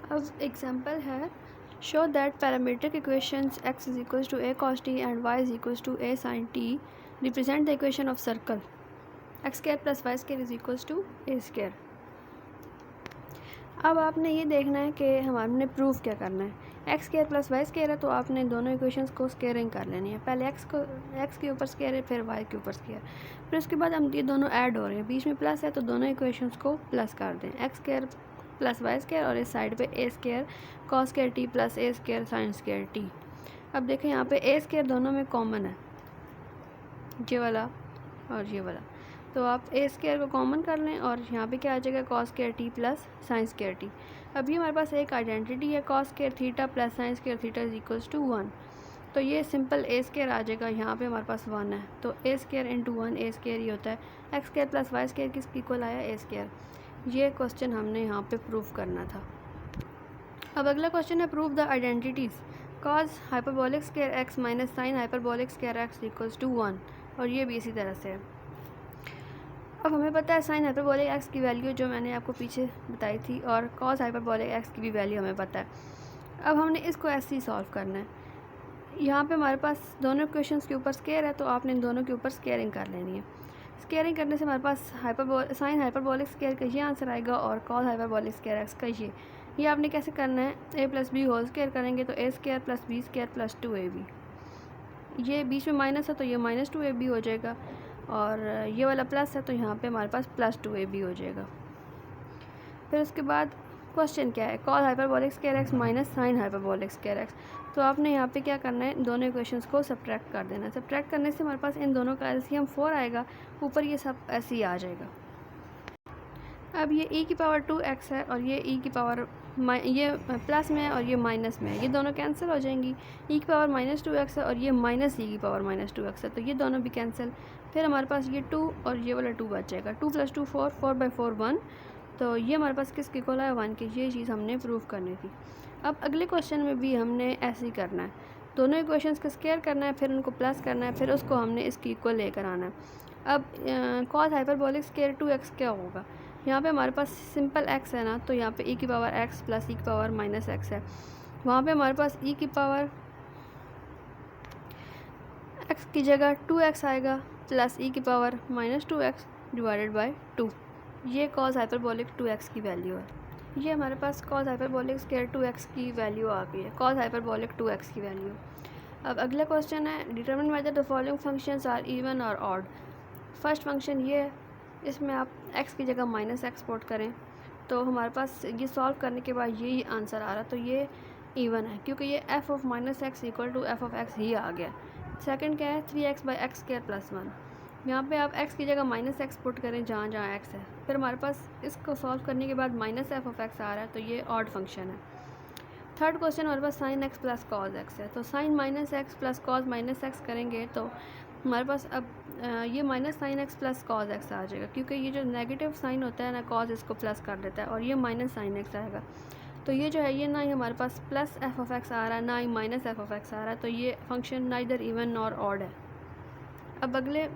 अब एग्जांपल है, show that parametric equations x is equals to a cos t and y is equals to a sin t represent the equation of circle x square plus y square is equals to a square. अब आपने ये देखना है कि हमने proof क्या करना है। X square plus y square है तो आपने दोनों इक्वेशंस को स्क्वायरिंग कर लेनी है। पहले एक्स के ऊपर स्क्वायर है, फिर वाई के ऊपर स्क्वायर, फिर उसके बाद हम ये दोनों ऐड हो रहे हैं, बीच में प्लस है तो दोनों इक्वेशंस को प्लस कर दें। X square plus y square और इस साइड पे a square cos square t plus a square sine square t. अब देखें यहाँ पे ए स्क्वायर दोनों में कॉमन है, ये वाला और ये वाला, तो आप ए स्क्वायर को कॉमन कर लें और यहाँ पे क्या आ जाएगा cos square t plus sin square t. अभी हमारे पास एक आइडेंटिटी है cos square theta plus sin square theta is equals to 1, तो ये सिंपल ए स्क्वायर आ जाएगा। यहाँ पे हमारे पास 1 है तो a square into 1 a square ही होता है। X square plus y square किसके इक्वल आया, ए स्क्वायर। ये क्वेश्चन हमने यहाँ पे प्रूफ करना था। अब अगला क्वेश्चन है proof the identities cos hyperbolic square x minus sin hyperbolic square x equals to 1, और ये भी इसी तरह से है। अब हमें पता है साइन हाइपरबोलिक एक्स की वैल्यू जो मैंने आपको पीछे बताई थी, और कॉस हाइपरबोलिक एक्स की भी वैल्यू हमें पता है। अब हमने इसको ऐसे ही सॉल्व करना है। यहाँ पे हमारे पास दोनों क्वेश्चंस के ऊपर स्क्वायर है तो आपने इन दोनों के ऊपर स्क्वायरिंग कर लेनी है। स्क्वायरिंग करने से हमारे पास साइन हाइपरबोलिक स्क्वायर का ये आंसर आएगा और कॉस हाइपरबोलिक स्क्वायर एक्स का ये आपने कैसे करना है, a plus b whole square करेंगे तो a square plus b square plus 2ab, ये बीच में माइनस है तो ये माइनस 2ab हो जाएगा, और ये वाला प्लस है तो यहाँ पे हमारे पास प्लस 2ab हो जाएगा। फिर उसके बाद क्वेश्चन क्या है, cos hyperbolic square x minus sin hyperbolic square x, तो आपने यहाँ पे क्या करना है, दोनों इक्वेशंस को सब्ट्रैक्ट कर देना है। सब्ट्रैक्ट करने से हमारे पास इन दोनों का एलसीएम 4 आएगा, ऊपर ये सब ऐसे ही आ जाएगा। अब ये e की पावर 2x है और ये e की पावर ये प्लस में है और ये माइनस में है, ये दोनों कैंसिल हो जाएंगी। e की पावर माइनस 2x है और ये माइनस e की पावर माइनस 2x है, तो ये दोनों भी कैंसिल। फिर हमारे पास ये 2 और ये वाला 2 बच जाएगा। 2 + 2 4, 4/4 1, तो ये हमारे पास किसके इक्वल है, 1 के। ये चीज़ हमने प्रूव करनी थी। अब अगले क्वेश्चन में भी हमने ऐसे ही करना है, दोनों इक्वेशंस का स्क्वायर करना है, फिर उनको प्लस करना है, फिर उसको हमने इसकी इक्वल लेकर आना है। अब कॉस हाइपरबोलिक स्क्वायर 2x क्या होगा, यहाँ पे हमारे पास सिंपल x है ना, तो यहाँ पे e की पावर x प्लस e की पावर माइनस x है। वहाँ पे हमारे पास e की पावर x की जगह 2x आएगा प्लस e की power minus 2x divided by 2। ये कॉस हाइपरबोलिक 2x की वैल्यू है। ये हमारे पास कॉस हाइपरबोलिक स्क्वायर 2x की वैल्यू आ गई है, कॉस हाइपरबोलिक 2x की वैल्यू। अब अगला क्वेश्चन है, determine whether the following functions are even और ऑड। फर्स्ट फंक्शन ये है, इसमें आप x की जगह माइनस एक्स पुट करें तो हमारे पास ये सॉल्व करने के बाद ये आंसर आ रहा, तो ये इवन है क्योंकि ये f of minus x equal to f of x ही आ गया। सेकंड क्या है, 3x/x² + 1, यहाँ पे आप x की जगह माइनस एक्स पुट करें जहाँ जहाँ x है, फिर हमारे पास इसको सॉल्व करने के बाद माइनस f ऑफ x आ रहा है, तो ये ऑड फंक्शन है। थर्ड क्वेश्चन हमारे पास sine x plus cos x है, तो sine minus x plus cos minus x करेंगे तो हमारे पास अब ये minus sine x plus cos x आ जाएगा, क्योंकि ये जो नेगेटिव साइन होता है ना, कॉज इसको प्लस कर देता है, और ये माइनस साइन एक्स आएगा। तो ये जो है ये ना ही हमारे पास प्लस एफ ऑफ एक्स आ रहा है ना ही माइनस एफ ऑफ एक्स आ रहा है, तो ये function neither even nor odd है। अब अगले